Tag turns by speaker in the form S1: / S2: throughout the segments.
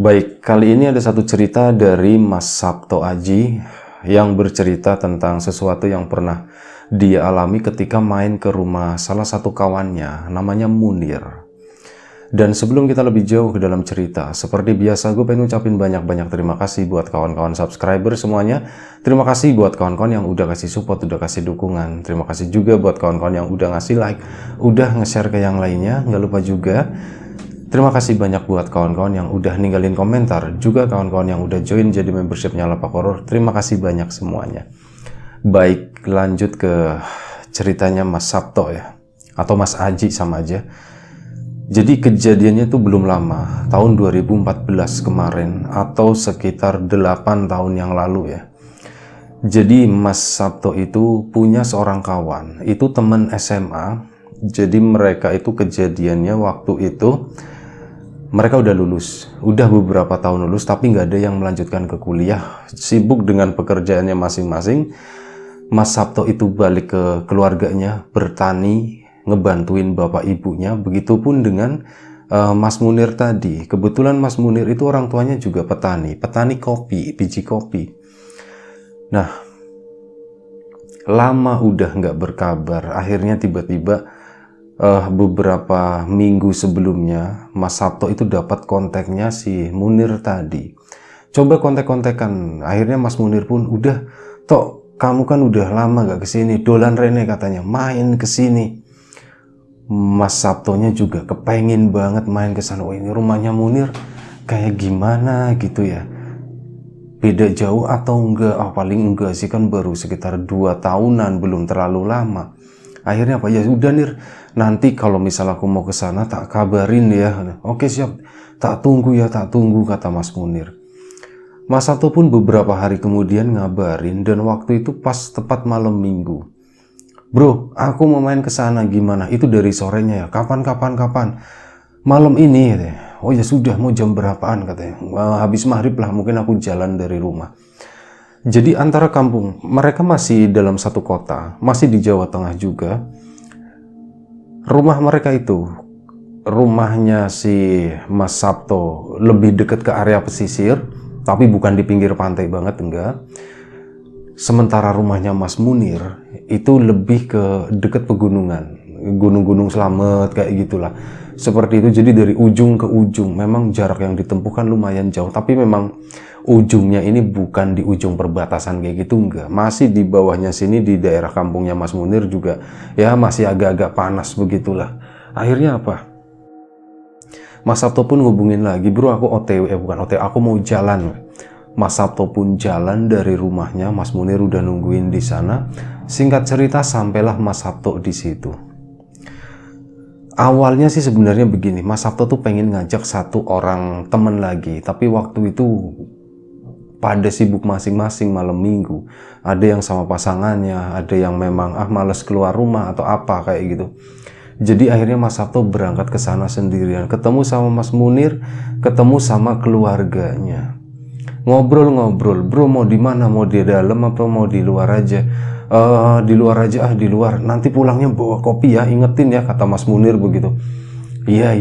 S1: Baik, kali ini ada satu cerita dari Mas Sabto Aji yang bercerita tentang sesuatu yang pernah dia alami ketika main ke rumah salah satu kawannya, namanya Munir. Dan sebelum kita lebih jauh ke dalam cerita, seperti biasa gue pengen ucapin banyak-banyak terima kasih buat kawan-kawan subscriber semuanya. Terima kasih buat kawan-kawan yang udah kasih support, udah kasih dukungan. Terima kasih juga buat kawan-kawan yang udah ngasih like, udah nge-share ke yang lainnya. Nggak lupa juga, terima kasih banyak buat kawan-kawan yang udah ninggalin komentar, juga kawan-kawan yang udah join jadi membershipnya Lapak Horor. Terima kasih banyak semuanya. Baik, lanjut ke ceritanya Mas Sabto ya, atau Mas Aji sama aja. Jadi kejadiannya itu belum lama, tahun 2014 kemarin, atau sekitar 8 tahun yang lalu ya. Jadi Mas Sabto itu punya seorang kawan, itu teman SMA. Jadi mereka itu kejadiannya waktu itu mereka udah lulus, udah beberapa tahun lulus, tapi nggak ada yang melanjutkan ke kuliah, sibuk dengan pekerjaannya masing-masing. Mas Sabto itu balik ke keluarganya, bertani, ngebantuin bapak ibunya. Begitupun dengan Mas Munir tadi. Kebetulan Mas Munir itu orang tuanya juga petani kopi, biji kopi. Nah, lama udah nggak berkabar. Akhirnya tiba-tiba beberapa minggu sebelumnya Mas Sabto itu dapat kontaknya si Munir tadi. Coba kontak-kontakan. Akhirnya Mas Munir pun udah, "Tok, kamu kan udah lama gak kesini, dolan rene," katanya, "main kesini." Mas Sabtonya juga kepengen banget main ke sana. Oh, ini rumahnya Munir kayak gimana gitu ya, beda jauh atau enggak? Paling enggak sih, kan baru sekitar 2 tahunan, belum terlalu lama. Akhirnya apa, ya udah Nir, nanti kalau misal aku mau ke sana tak kabarin ya. Oke siap, tak tunggu ya, tak tunggu, kata Mas Munir. Mas Sabto pun beberapa hari kemudian ngabarin, dan waktu itu pas tepat malam minggu. "Bro, aku mau main ke sana, gimana?" Itu dari sorenya ya. Kapan? "Malam ini," katanya. "Oh ya sudah, mau jam berapaan?" katanya. "Habis maghrib lah, mungkin aku jalan dari rumah." Jadi antara kampung, mereka masih dalam satu kota, masih di Jawa Tengah juga. Rumah mereka itu, rumahnya si Mas Sabto lebih dekat ke area pesisir, tapi bukan di pinggir pantai banget, enggak. Sementara rumahnya Mas Munir itu lebih ke dekat pegunungan, gunung-gunung Slamet kayak gitulah. Seperti itu, jadi dari ujung ke ujung. Memang jarak yang ditempuh kan lumayan jauh, tapi memang ujungnya ini bukan di ujung perbatasan kayak gitu, enggak. Masih di bawahnya sini, di daerah kampungnya Mas Munir juga ya masih agak-agak panas begitulah. Akhirnya apa? Mas Sabto pun ngubungin lagi, "Bro, aku OTW, bukan OTW, aku mau jalan." Mas Sabto pun jalan dari rumahnya, Mas Munir udah nungguin di sana. Singkat cerita, sampailah Mas Sabto di situ. Awalnya sih sebenarnya begini, Mas Sabto tuh pengen ngajak satu orang temen lagi, tapi waktu itu pada sibuk masing-masing malam minggu. Ada yang sama pasangannya, ada yang memang males keluar rumah atau apa kayak gitu. Jadi akhirnya Mas Sabto berangkat ke sana sendirian, ketemu sama Mas Munir, ketemu sama keluarganya. Ngobrol-ngobrol, "Bro, mau di mana? Mau di dalam apa mau di luar aja?" Di luar aja, di luar. "Nanti pulangnya bawa kopi ya, ingetin ya," kata Mas Munir begitu. Iya,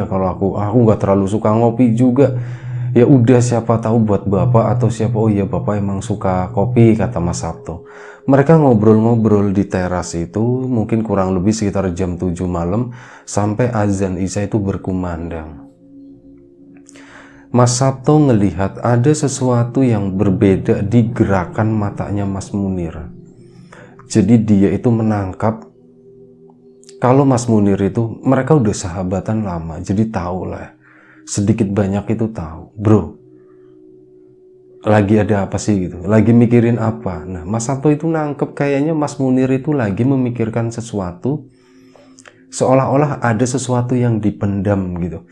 S1: kalau aku nggak terlalu suka ngopi juga." "Ya udah, siapa tahu buat bapak atau siapa." "Oh iya, bapak emang suka kopi," kata Mas Sabto. Mereka ngobrol-ngobrol di teras itu, mungkin kurang lebih sekitar jam 7 malam, sampai azan Isya itu berkumandang. Mas Sabto ngelihat ada sesuatu yang berbeda di gerakan matanya Mas Munir. Jadi dia itu menangkap kalau Mas Munir itu, mereka udah sahabatan lama, jadi tahu lah, sedikit banyak itu tahu. "Bro, lagi ada apa sih gitu? Lagi mikirin apa?" Nah, Mas Sabto itu nangkep kayaknya Mas Munir itu lagi memikirkan sesuatu, seolah-olah ada sesuatu yang dipendam gitu.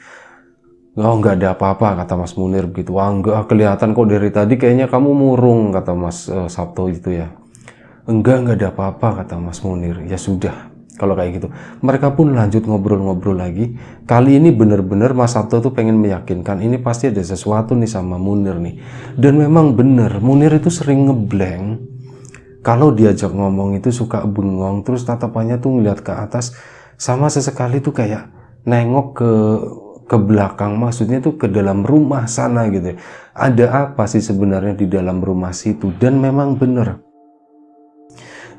S1: "Oh, nggak ada apa-apa," kata Mas Munir begitu. "Wah, enggak, kelihatan kok dari tadi kayaknya kamu murung," kata Mas Sabto itu ya. Enggak ada apa-apa," kata Mas Munir. "Ya sudah, kalau kayak gitu." Mereka pun lanjut ngobrol-ngobrol lagi. Kali ini bener-bener Mas Sabto tuh pengen meyakinkan ini pasti ada sesuatu nih sama Munir nih. Dan memang bener, Munir itu sering ngeblank. Kalau diajak ngomong itu suka bengong, terus tatapannya tuh ngeliat ke atas, sama sesekali tuh kayak nengok ke ke belakang, maksudnya tuh ke dalam rumah sana gitu ya. Ada apa sih sebenarnya di dalam rumah situ? Dan memang bener,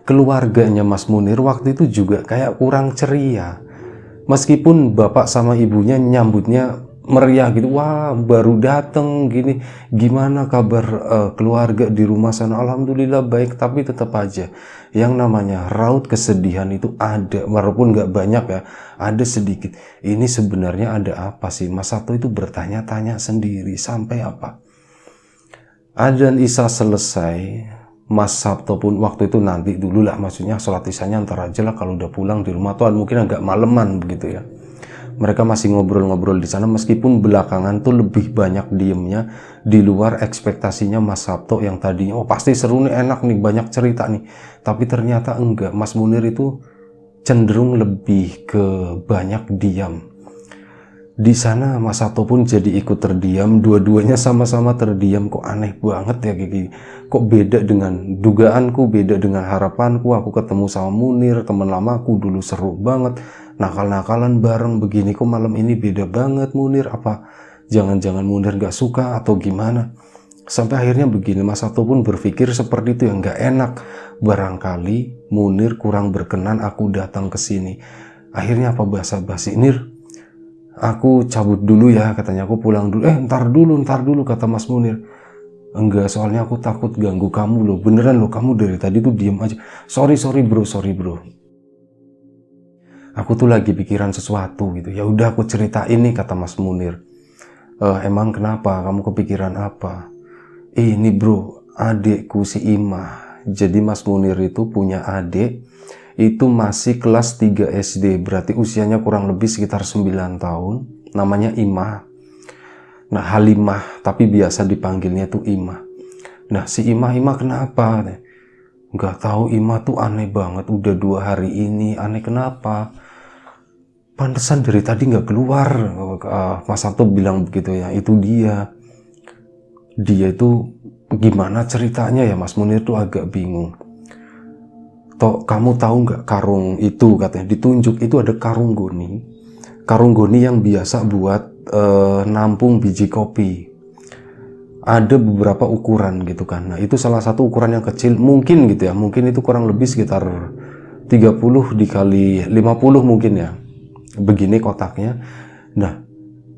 S1: keluarganya Mas Munir waktu itu juga kayak kurang ceria. Meskipun bapak sama ibunya nyambutnya meriah gitu, wah baru dateng gini, gimana kabar keluarga di rumah sana? Alhamdulillah baik, tapi tetap aja yang namanya raut kesedihan itu ada, walaupun nggak banyak ya, ada sedikit. Ini sebenarnya ada apa sih? Mas Sabto itu bertanya-tanya sendiri, sampai apa? Adzan Isya selesai, Mas Sabto pun waktu itu nanti dulu lah, maksudnya sholat isyanya ntar aja lah kalau udah pulang di rumah tuh mungkin agak maleman begitu ya. Mereka masih ngobrol-ngobrol di sana, meskipun belakangan tuh lebih banyak diemnya di luar ekspektasinya Mas Sabto yang tadinya oh pasti seru nih, enak nih, banyak cerita nih. Tapi ternyata enggak, Mas Munir itu cenderung lebih ke banyak diam. Di sana Mas Sabto pun jadi ikut terdiam, dua-duanya sama-sama terdiam. Kok aneh banget ya kayak gini. Kok beda dengan dugaanku, beda dengan harapanku. Aku ketemu sama Munir, teman lamaku dulu, seru banget. Nakal-nakalan bareng begini, kok malam ini beda banget Munir. Apa jangan-jangan Munir gak suka atau gimana? Sampai akhirnya begini, Mas Sabto pun berpikir seperti itu, yang gak enak. Barangkali Munir kurang berkenan aku datang ke sini. Akhirnya apa, basa-basi, Nir, aku cabut dulu ya, katanya, aku pulang dulu. Ntar dulu, kata Mas Munir. Enggak, soalnya aku takut ganggu kamu loh. Beneran loh, kamu dari tadi tuh diem aja. Sorry bro. Aku tuh lagi pikiran sesuatu gitu. Ya udah aku ceritain nih, kata Mas Munir. Emang kenapa? Kamu kepikiran apa? Ini bro, adekku si Imah. Jadi Mas Munir itu punya adik, itu masih kelas 3 SD, berarti usianya kurang lebih sekitar 9 tahun, namanya Imah. Nah, Halimah, tapi biasa dipanggilnya tuh Imah. Nah, si Imah kenapa? Nggak tahu, Imah tuh aneh banget, udah 2 hari ini, aneh kenapa? Pantesan dari tadi nggak keluar. Mas Sabto bilang begitu ya, itu dia itu gimana ceritanya ya, Mas Munir tuh agak bingung. Toh, kamu tahu nggak karung itu, katanya ditunjuk, itu ada karung goni yang biasa buat nampung biji kopi. Ada beberapa ukuran gitu kan. Nah, itu salah satu ukuran yang kecil mungkin gitu ya, mungkin itu kurang lebih sekitar 30 dikali 50 mungkin ya, begini kotaknya. Nah,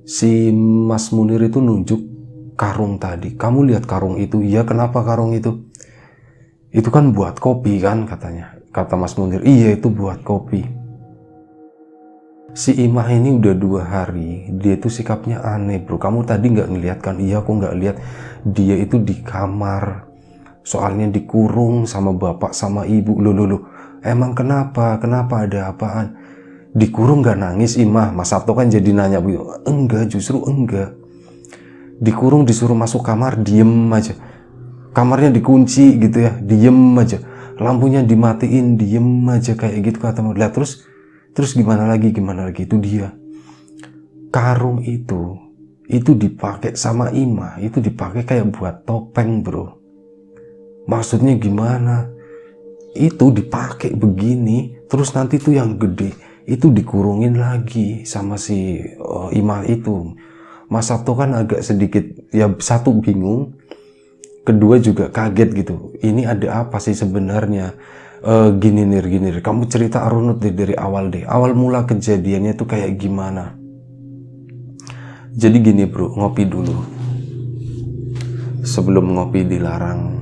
S1: si Mas Munir itu nunjuk karung tadi. Kamu lihat karung itu? Iya, kenapa karung itu? Itu kan buat kopi kan, katanya. Kata Mas Munir, iya itu buat kopi. Si Imah ini udah 2 hari, dia itu sikapnya aneh bro. Kamu tadi nggak ngeliat kan? Iya, aku nggak lihat. Dia itu di kamar, soalnya dikurung sama bapak sama ibu. Loh, emang kenapa? Kenapa, ada apaan? Dikurung nggak nangis Imah? Mas Sabto kan jadi nanya begitu. Enggak, justru enggak. Dikurung, disuruh masuk kamar, diem aja. Kamarnya dikunci gitu ya, diem aja. Lampunya dimatiin, diem aja kayak gitu, kata Mulia. Terus gimana lagi, itu dia. Karung itu dipakai sama Imah, itu dipakai kayak buat topeng bro. Maksudnya gimana? Itu dipakai begini, terus nanti tuh yang gede itu dikurungin lagi sama si Imah itu. Mas Sabto kan agak sedikit ya, satu bingung, kedua juga kaget gitu. Ini ada apa sih sebenarnya? Gini Nir, kamu cerita runut deh dari awal deh. Awal mula kejadiannya tuh kayak gimana? Jadi gini bro, ngopi dulu. Sebelum ngopi dilarang.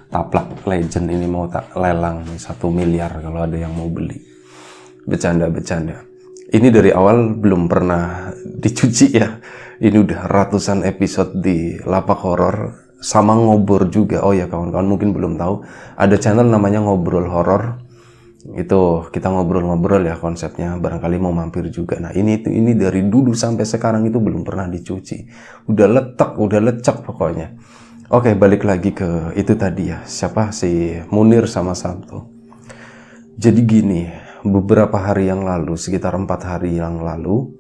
S1: Taplak legend ini mau tak lelang 1 miliar kalau ada yang mau beli. Bercanda. Ini dari awal belum pernah dicuci ya. Ini udah ratusan episode di Lapak Horor sama Ngobor juga. Oh ya kawan-kawan mungkin belum tahu, ada channel namanya Ngobrol Horor. Itu kita ngobrol-ngobrol ya konsepnya, barangkali mau mampir juga. Nah, ini dari dulu sampai sekarang itu belum pernah dicuci. Udah lecek pokoknya. Oke, balik lagi ke itu tadi ya. Siapa si Munir sama Sabto. Jadi gini, beberapa hari yang lalu, sekitar 4 hari yang lalu,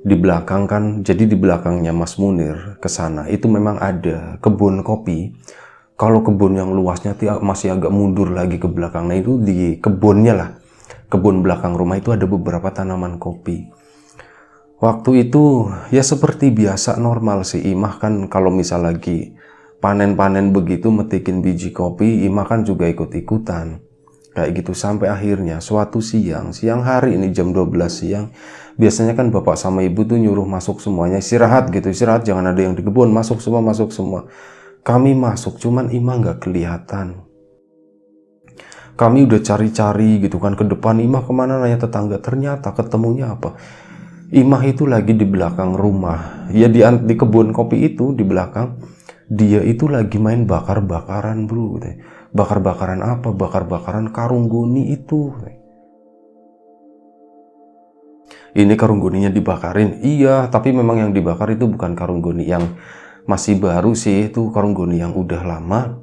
S1: di belakang kan, jadi di belakangnya Mas Munir ke sana itu memang ada kebun kopi. Kalau kebun yang luasnya masih agak mundur lagi ke belakang. Nah itu di kebunnya lah, kebun belakang rumah itu ada beberapa tanaman kopi. Waktu itu ya seperti biasa normal sih, Imah kan kalau misal lagi panen-panen begitu metikin biji kopi, Imah kan juga ikut-ikutan. Kayak gitu sampai akhirnya suatu siang hari ini jam 12 siang, biasanya kan bapak sama ibu tuh nyuruh masuk semuanya, istirahat gitu, istirahat, jangan ada yang di kebun, masuk semua, masuk semua. Kami masuk, cuman Imah nggak kelihatan. Kami udah cari-cari gitu kan ke depan, Imah kemana, nanya tetangga, ternyata ketemunya apa? Imah itu lagi di belakang rumah, ya di kebun kopi itu di belakang, dia itu lagi main bakar-bakaran bro. Bakar-bakaran apa? Bakar-bakaran karung goni itu. Ini karung goninya dibakarin, iya, tapi memang yang dibakar itu bukan karung goni yang masih baru sih, itu karung goni yang udah lama.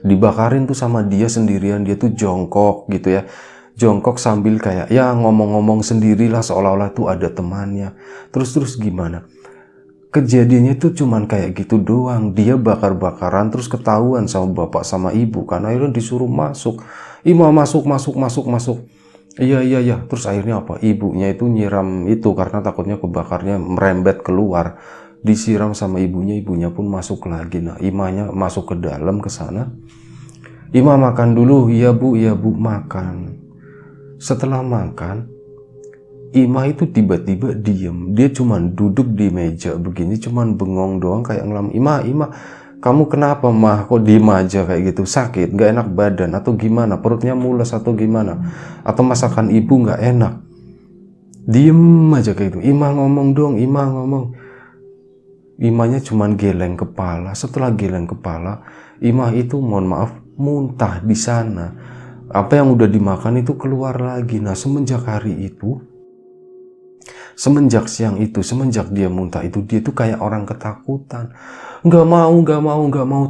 S1: Dibakarin tuh sama dia sendirian, dia tuh jongkok gitu ya, jongkok sambil kayak ya ngomong-ngomong sendirilah seolah-olah tuh ada temannya. Terus gimana? Kejadiannya tuh cuman kayak gitu doang. Dia bakar-bakaran terus ketahuan sama bapak sama ibu kan, akhirnya disuruh masuk. Imah masuk. Iya. Terus akhirnya apa? Ibunya itu nyiram itu karena takutnya kebakarnya merembet keluar. Disiram sama ibunya pun masuk lagi. Nah, Imahnya masuk ke dalam ke sana. Imah makan dulu, iya bu, makan. Setelah makan, Imah itu tiba-tiba diem. Dia cuman duduk di meja begini, cuman bengong doang kayak ngelam. Imah, kamu kenapa mah? Kok diem aja kayak gitu? Sakit? Gak enak badan? Atau gimana? Perutnya mules atau gimana? Atau masakan ibu gak enak? Diem aja kayak gitu. Imah ngomong dong, Imah ngomong. Imahnya cuman geleng kepala. Setelah geleng kepala, Imah itu mohon maaf muntah di sana. Apa yang udah dimakan itu keluar lagi. Nah semenjak hari itu, semenjak siang itu, semenjak dia muntah itu, dia tuh kayak orang ketakutan. Nggak mau,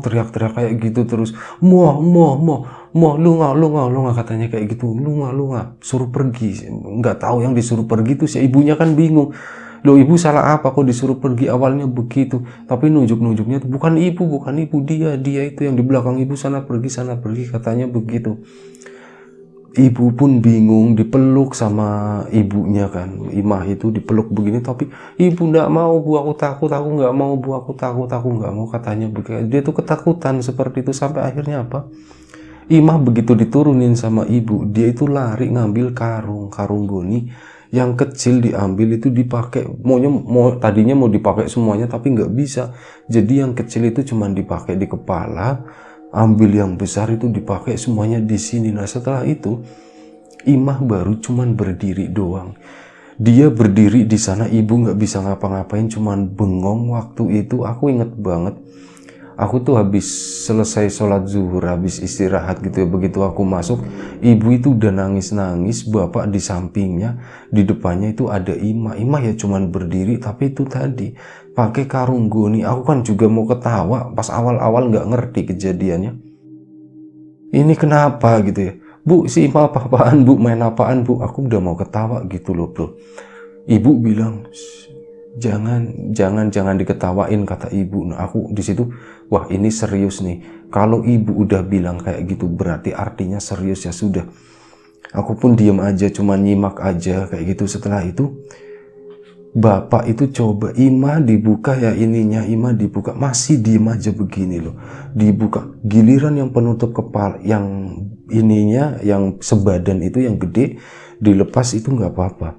S1: teriak-teriak kayak gitu terus. Moh, lu nggak katanya kayak gitu. Lu nggak, suruh pergi. Nggak tahu yang disuruh pergi tuh si ibunya kan bingung. Loh ibu salah apa kok disuruh pergi, awalnya begitu. Tapi nunjuk-nunjuknya tuh bukan ibu, dia itu yang di belakang ibu, sana pergi katanya begitu. Ibu pun bingung, dipeluk sama ibunya kan. Imah itu dipeluk begini, tapi ibu nggak mau bu, aku takut, aku nggak mau bu, aku takut, aku nggak mau katanya begitu. Dia tuh ketakutan seperti itu sampai akhirnya apa? Imah begitu diturunin sama ibu, dia itu lari ngambil karung goni yang kecil, diambil itu dipakai. Tadinya mau dipakai semuanya tapi nggak bisa. Jadi yang kecil itu cuman dipakai di kepala. Ambil yang besar itu dipakai semuanya di sini. Nah setelah itu Imah baru cuman berdiri doang. Dia berdiri di sana, ibu nggak bisa ngapa-ngapain, cuman bengong. Waktu itu aku inget banget, aku tuh habis selesai sholat zuhur, habis istirahat gitu ya. Begitu aku masuk, ibu itu udah nangis-nangis, bapak di sampingnya, di depannya itu ada Imah. Imah ya cuman berdiri, tapi itu tadi pakai karung goni. Aku kan juga mau ketawa pas awal-awal nggak ngerti kejadiannya. Ini kenapa gitu ya? Bu, si Imah apa-apaan bu, main apaan bu? Aku udah mau ketawa gitu loh bro. Ibu bilang, jangan diketawain kata ibu. Nah aku di situ, wah ini serius nih. Kalau ibu udah bilang kayak gitu berarti artinya serius ya sudah. Aku pun diem aja, cuma nyimak aja kayak gitu. Setelah itu bapak itu coba, Imah dibuka ya ininya, Imah dibuka, masih diem aja begini loh. Dibuka, giliran yang penutup kepala, yang ininya, yang sebadan itu yang gede dilepas itu nggak apa-apa.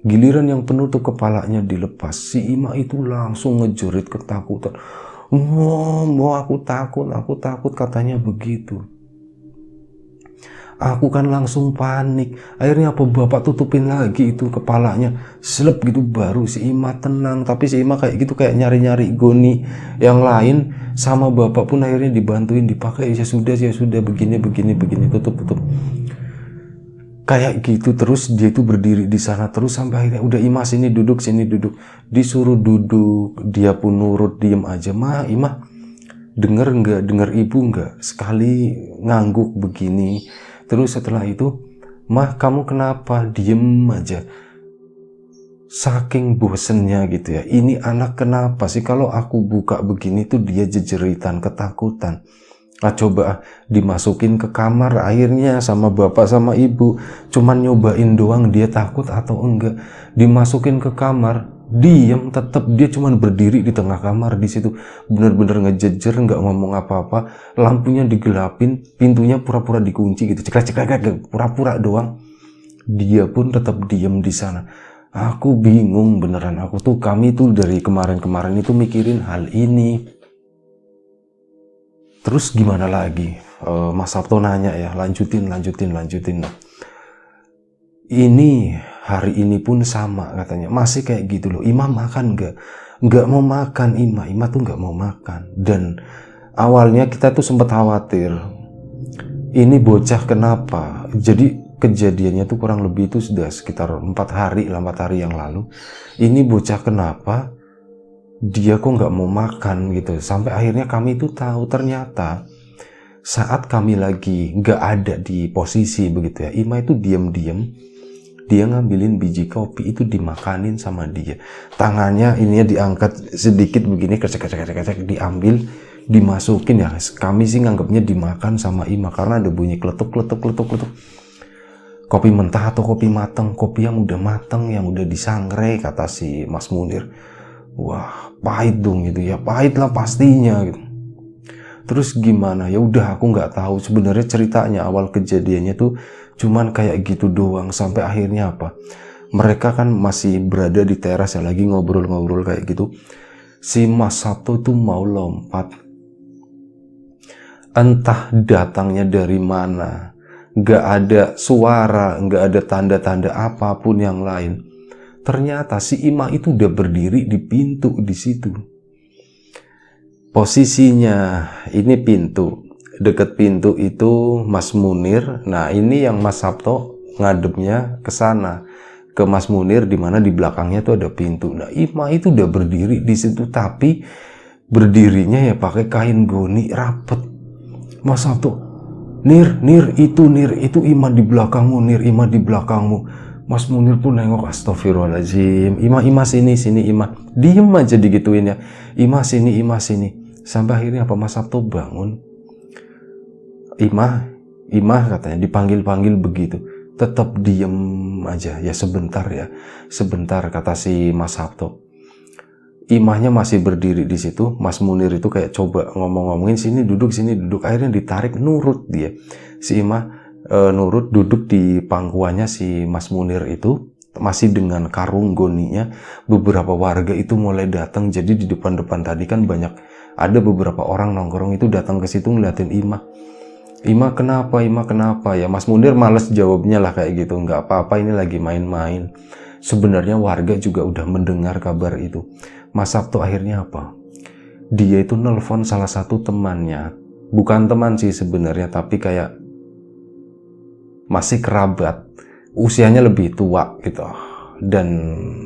S1: Giliran yang penutup kepalanya dilepas, si Imah itu langsung ngejerit ketakutan. Mau aku takut katanya begitu. Aku kan langsung panik. Akhirnya apa, bapak tutupin lagi itu kepalanya, selep gitu, baru si Imah tenang. Tapi si Imah kayak gitu, kayak nyari-nyari goni yang lain. Sama bapak pun akhirnya dibantuin, dipakai. Ya sudah begini, tutup. Kayak gitu terus, dia itu berdiri di sana terus sampai akhirnya udah, Imah sini duduk. Disuruh duduk, dia pun nurut, diem aja. Imah denger ibu nggak? Sekali ngangguk begini. Terus setelah itu, Mah kamu kenapa? Diem aja. Saking bosennya gitu ya, ini anak kenapa sih kalau aku buka begini tuh dia jejeritan, ketakutan. Nah coba dimasukin ke kamar akhirnya sama bapak sama ibu, cuman nyobain doang dia takut atau enggak. Dimasukin ke kamar, diem tetap, dia cuman berdiri di tengah kamar di situ, bener-bener ngejejer, nggak ngomong apa-apa, lampunya digelapin, pintunya pura-pura dikunci gitu, cekrek-cekrek, pura-pura doang. Dia pun tetap diem di sana. Aku bingung beneran, kami tuh dari kemarin-kemarin itu mikirin hal ini. Terus gimana lagi? Mas Sabto nanya ya, lanjutin. Nah, ini hari ini pun sama katanya, masih kayak gitu loh. Ima makan nggak? Nggak mau makan Ima tuh nggak mau makan. Dan awalnya kita tuh sempat khawatir, ini bocah kenapa? Jadi kejadiannya tuh kurang lebih itu sudah sekitar 4 hari yang lalu. Ini bocah kenapa dia kok nggak mau makan gitu. Sampai akhirnya kami itu tahu ternyata saat kami lagi nggak ada di posisi begitu ya, Ima itu diam-diam dia ngambilin biji kopi itu dimakanin sama dia. Tangannya ininya diangkat sedikit begini, kecek diambil, dimasukin ya. Kami sih nganggapnya dimakan sama Ima karena ada bunyi kletuk. Kopi mentah atau kopi mateng? Kopi yang udah mateng, yang udah disangrai, kata si Mas Munir. Wah, pahit dong gitu ya, pahit lah pastinya gitu. Terus gimana? Ya udah aku nggak tahu sebenarnya ceritanya awal kejadiannya tuh cuman kayak gitu doang. Sampai akhirnya apa? Mereka kan masih berada di teras ya, lagi ngobrol-ngobrol kayak gitu. Si Mas Sabto tuh mau lompat. Entah datangnya dari mana. Nggak ada suara, nggak ada tanda-tanda apapun yang lain. Ternyata si Ima itu udah berdiri di pintu di situ. Posisinya ini pintu, deket pintu itu Mas Munir. Nah ini yang Mas Sabto ngadepnya ke sana, ke Mas Munir, di mana di belakangnya tuh ada pintu. Nah Ima itu udah berdiri di situ, tapi berdirinya ya pakai kain goni rapet. Mas Sabto, Nir itu Ima di belakangmu, Nir, Ima di belakangmu. Mas Munir pun nengok, astagfirullahaladzim, Ima sini Ima. Diem aja digituin ya, Ima sini. Sampai akhirnya apa, Mas Sabto bangun. Ima katanya, dipanggil begitu. Tetap diem aja, ya sebentar, kata si Mas Sabto. Imahnya masih berdiri di situ. Mas Munir itu kayak coba ngomongin, sini duduk. Akhirnya ditarik, nurut dia. Si Imah nurut duduk di pangkuannya si Mas Munir itu, masih dengan karung goninya. Beberapa warga itu mulai datang. Jadi di depan tadi kan ada beberapa orang nongkrong itu datang ke situ ngeliatin Imah. Ima kenapa ya? Mas Munir males jawabnya lah kayak gitu. Nggak apa-apa, ini lagi main-main. Sebenarnya warga juga udah mendengar kabar itu. Mas Sabto akhirnya apa? Dia itu nelpon salah satu temannya. Bukan teman sih sebenarnya, tapi kayak masih kerabat. Usianya lebih tua gitu. Dan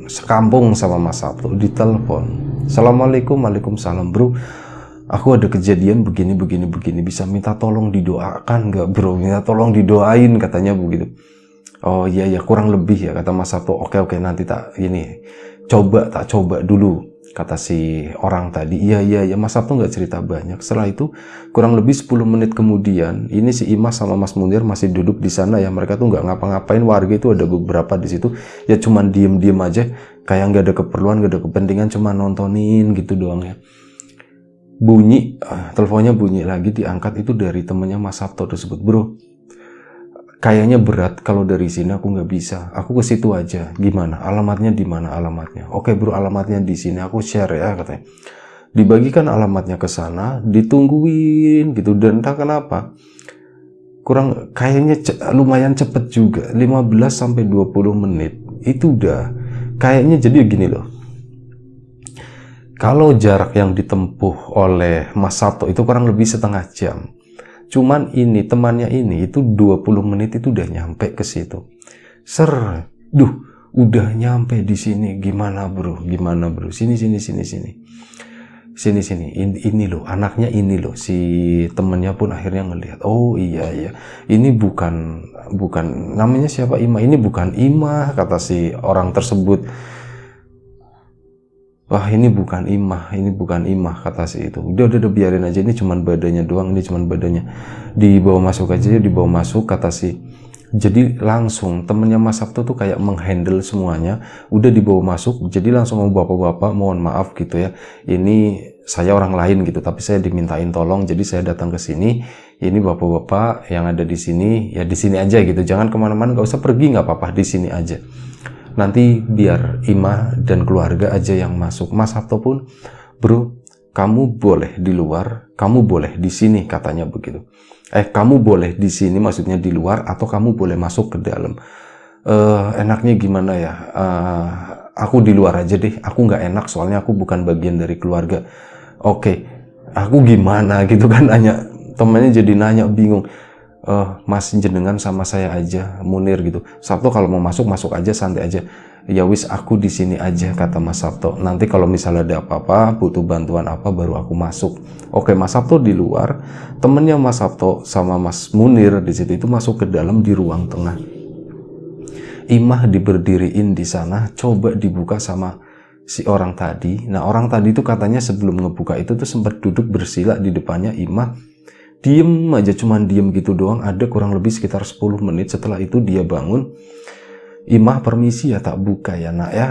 S1: sekampung sama Mas Sabto. Ditelepon. Assalamualaikum, waalaikumsalam bro. Aku ada kejadian begini. Bisa minta tolong didoakan nggak bro? Minta tolong didoain katanya begitu. Oh iya kurang lebih ya, kata Mas Sabto. Oke nanti tak coba dulu, kata si orang tadi. Iya Mas Sabto nggak cerita banyak. Setelah itu kurang lebih 10 menit kemudian, ini si Ima sama Mas Munir masih duduk di sana ya. Mereka tuh nggak ngapa-ngapain. Warga itu ada beberapa di situ ya, cuman diem aja, kayak nggak ada keperluan, nggak ada kepentingan, cuma nontonin gitu doang ya. Bunyi, teleponnya bunyi lagi, diangkat. Itu dari temennya Mas Sabto tersebut. Bro, kayaknya berat kalau dari sini, aku nggak bisa. Aku ke situ aja. Gimana? Alamatnya di mana alamatnya? Oke bro, alamatnya di sini. Aku share ya katanya. Dibagikan alamatnya ke sana, ditungguin gitu. Dan entah kenapa, kayaknya lumayan cepet juga. 15-20 menit itu udah kayaknya. Jadi gini loh. Kalau jarak yang ditempuh oleh Mas Sabto itu kurang lebih setengah jam. Cuman ini temannya ini itu 20 menit itu udah nyampe ke situ. Udah nyampe di sini. Gimana bro? Sini. Ini loh, anaknya ini loh. Si temennya pun akhirnya ngelihat. Oh iya. Ini bukan namanya siapa, Ima. Ini bukan Ima, kata si orang tersebut. wah ini bukan imah kata si itu. Udah biarin aja, ini cuman badannya doang, ini cuman badannya. Dibawa masuk aja, dibawa masuk kata si. Jadi langsung temennya Mas Sabto tuh kayak menghandle semuanya, udah dibawa masuk, jadi langsung mau bapak-bapak mohon maaf gitu ya, ini saya orang lain gitu, tapi saya dimintain tolong, jadi saya datang ke sini, ini bapak-bapak yang ada di sini, ya di sini aja gitu, jangan kemana-mana, nggak usah pergi, nggak apa-apa, di sini aja. Nanti biar Imah dan keluarga aja yang masuk. Mas Sabto pun, bro, kamu boleh di luar, kamu boleh di sini, katanya begitu. Kamu boleh di sini, maksudnya di luar, atau kamu boleh masuk ke dalam. Enaknya gimana ya? Aku di luar aja deh, aku nggak enak, soalnya aku bukan bagian dari keluarga. Oke, aku gimana gitu kan, nanya. Temennya jadi nanya, bingung. Mas jenengan sama saya aja, Munir gitu. Sabto kalau mau masuk, masuk aja, santai aja. Ya wis, aku di sini aja, kata Mas Sabto. Nanti kalau misalnya ada apa-apa, butuh bantuan apa, baru aku masuk. Oke, Mas Sabto di luar, temennya Mas Sabto sama Mas Munir di situ itu masuk ke dalam di ruang tengah. Imah diberdiriin di sana, coba dibuka sama si orang tadi. Nah, orang tadi itu katanya sebelum ngebuka itu tuh sempat duduk bersila di depannya Imah. Diem aja, cuman diem gitu doang, ada kurang lebih sekitar 10 menit. Setelah itu dia bangun. Imah, permisi ya, tak buka ya nak ya,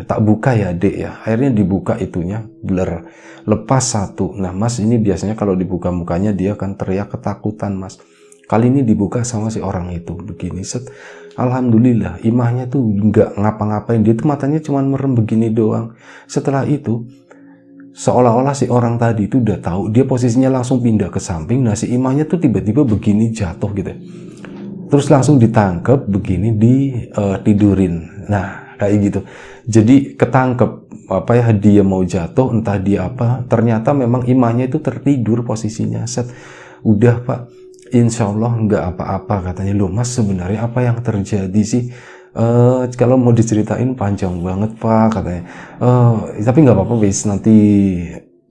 S1: tak buka ya dek ya. Akhirnya dibuka itunya, blur, lepas satu. Nah mas, ini biasanya kalau dibuka mukanya dia akan teriak ketakutan mas. Kali ini dibuka sama si orang itu begini, set. Alhamdulillah Imahnya tuh nggak ngapa-ngapain, dia tuh matanya cuman merem begini doang. Setelah itu seolah-olah si orang tadi itu udah tahu, dia posisinya langsung pindah ke samping. Nah si Imahnya tuh tiba-tiba begini jatuh gitu, terus langsung ditangkep begini, tidurin. Nah kayak gitu, jadi ketangkep apa ya, dia mau jatuh entah dia apa, ternyata memang Imahnya itu tertidur posisinya. Set, udah pak, insya Allah nggak apa-apa, katanya. Loh mas, sebenarnya apa yang terjadi sih? Kalau mau diceritain panjang banget pak, katanya. Tapi nggak apa-apa wis, nanti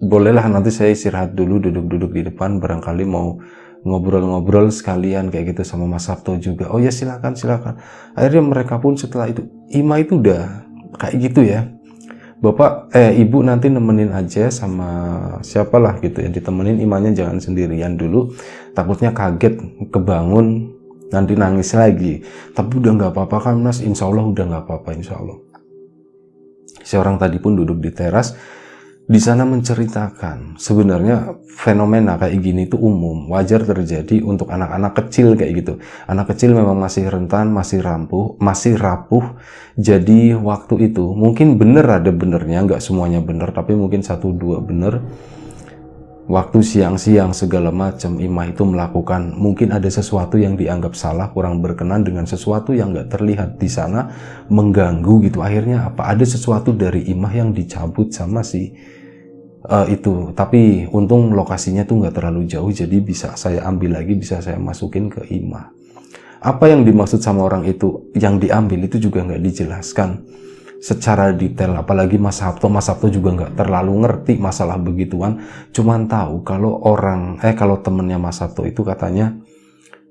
S1: bolehlah, nanti saya istirahat dulu, duduk-duduk di depan, barangkali mau ngobrol-ngobrol sekalian kayak gitu sama Mas Sabto juga. Oh ya silakan. Akhirnya mereka pun setelah itu, Ima itu udah kayak gitu ya, bapak ibu nanti nemenin aja sama siapalah gitu ya, ditemenin. Imanya jangan sendirian dulu, takutnya kaget kebangun nanti nangis lagi. Tapi udah nggak apa-apa kan mas, insya Allah udah nggak apa-apa, insya Allah. Si orang tadi pun duduk di teras di sana menceritakan sebenarnya fenomena kayak gini itu umum, wajar terjadi untuk anak-anak kecil kayak gitu. Anak kecil memang masih rentan, masih rapuh. Jadi waktu itu mungkin bener, ada benernya, nggak semuanya bener, tapi mungkin 1-2 bener. Waktu siang-siang segala macam, Imah itu melakukan, mungkin ada sesuatu yang dianggap salah, kurang berkenan dengan sesuatu yang nggak terlihat di sana, mengganggu gitu. Akhirnya apa? Ada sesuatu dari Imah yang dicabut sama si itu. Tapi untung lokasinya tuh nggak terlalu jauh, jadi bisa saya ambil lagi, bisa saya masukin ke Imah. Apa yang dimaksud sama orang itu yang diambil itu juga nggak dijelaskan secara detail, apalagi Mas Sabto juga nggak terlalu ngerti masalah begituan, cuman tahu kalau kalau temennya Mas Sabto itu katanya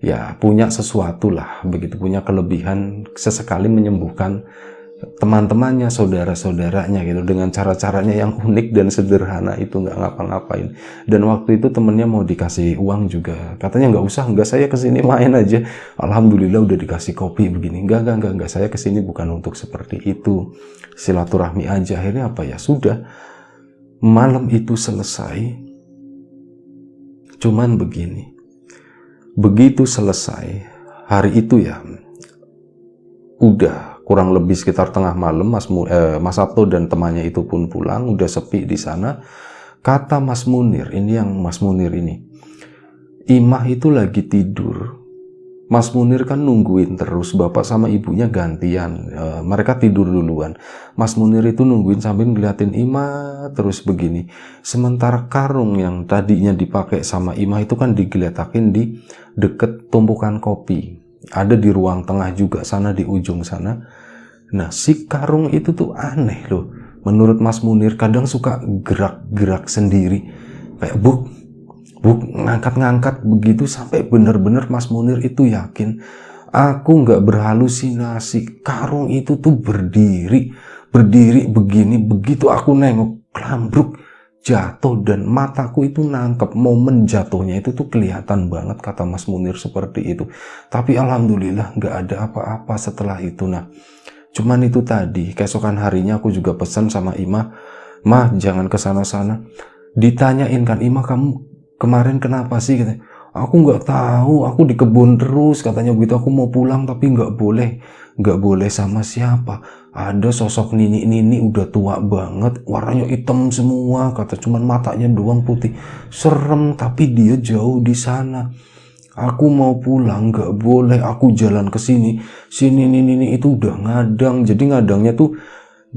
S1: ya punya sesuatu lah begitu, punya kelebihan, sesekali menyembuhkan teman-temannya, saudara-saudaranya gitu, dengan cara-caranya yang unik dan sederhana itu, nggak ngapa-ngapain. Dan waktu itu temennya mau dikasih uang juga, katanya nggak usah, nggak, saya kesini main aja, alhamdulillah udah dikasih kopi begini. Nggak, saya kesini bukan untuk seperti itu, silaturahmi aja. Akhirnya apa ya, sudah, malam itu selesai. Cuman begini, begitu selesai hari itu ya, udah kurang lebih sekitar tengah malam, Mas Sabto dan temannya itu pun pulang, udah sepi di sana. Kata Mas Munir, ini yang Mas Munir ini, Imah itu lagi tidur. Mas Munir kan nungguin terus, bapak sama ibunya gantian, mereka tidur duluan. Mas Munir itu nungguin sambil ngeliatin Imah terus begini. Sementara karung yang tadinya dipakai sama Imah itu kan digeletakin di deket tumpukan kopi. Ada di ruang tengah juga sana, di ujung sana. Nah si karung itu tuh aneh loh, menurut Mas Munir, kadang suka gerak-gerak sendiri, kayak buk ngangkat-ngangkat begitu, sampai bener-bener Mas Munir itu yakin, aku nggak berhalusinasi, karung itu tuh berdiri berdiri begini, begitu aku nengok, klambruk, jatuh, dan mataku itu nangkep momen jatuhnya itu tuh kelihatan banget, kata Mas Munir seperti itu. Tapi alhamdulillah nggak ada apa-apa setelah itu. Nah, cuman itu tadi, keesokan harinya aku juga pesan sama Ima, "Mah, jangan kesana-sana." Ditanyain kan, "Ima, kamu kemarin kenapa sih?" Katanya, "Aku nggak tahu, aku di kebun terus," katanya begitu. "Aku mau pulang tapi nggak boleh sama siapa. Ada sosok nini udah tua banget, warnanya hitam semua," kata, "cuman matanya doang putih. Serem, tapi dia jauh di sana. Aku mau pulang, nggak boleh. Aku jalan ke sini nini itu udah ngadang." Jadi ngadangnya tuh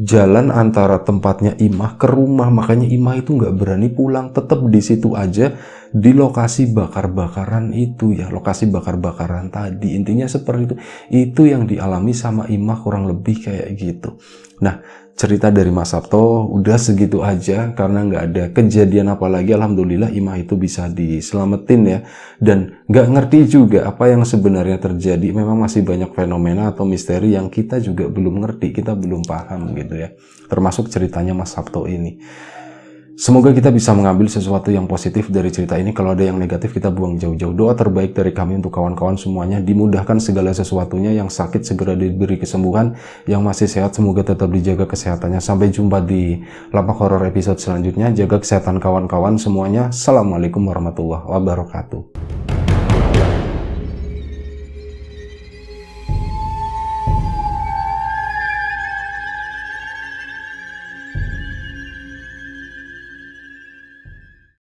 S1: jalan antara tempatnya Imah ke rumah, makanya Imah itu nggak berani pulang, tetap di situ aja di lokasi bakar-bakaran itu ya, lokasi bakar-bakaran tadi. Intinya seperti itu yang dialami sama Imah, kurang lebih kayak gitu. Nah, cerita dari Mas Sabto udah segitu aja, karena nggak ada kejadian apa lagi. Alhamdulillah Imah itu bisa diselamatin ya, dan nggak ngerti juga apa yang sebenarnya terjadi. Memang masih banyak fenomena atau misteri yang kita juga belum ngerti, kita belum paham gitu ya, termasuk ceritanya Mas Sabto ini. Semoga kita bisa mengambil sesuatu yang positif dari cerita ini. Kalau ada yang negatif, kita buang jauh-jauh. Doa terbaik dari kami untuk kawan-kawan semuanya, dimudahkan segala sesuatunya. Yang sakit segera diberi kesembuhan, yang masih sehat semoga tetap dijaga kesehatannya. Sampai jumpa di Lapak Horor episode selanjutnya. Jaga kesehatan kawan-kawan semuanya. Assalamualaikum warahmatullahi wabarakatuh.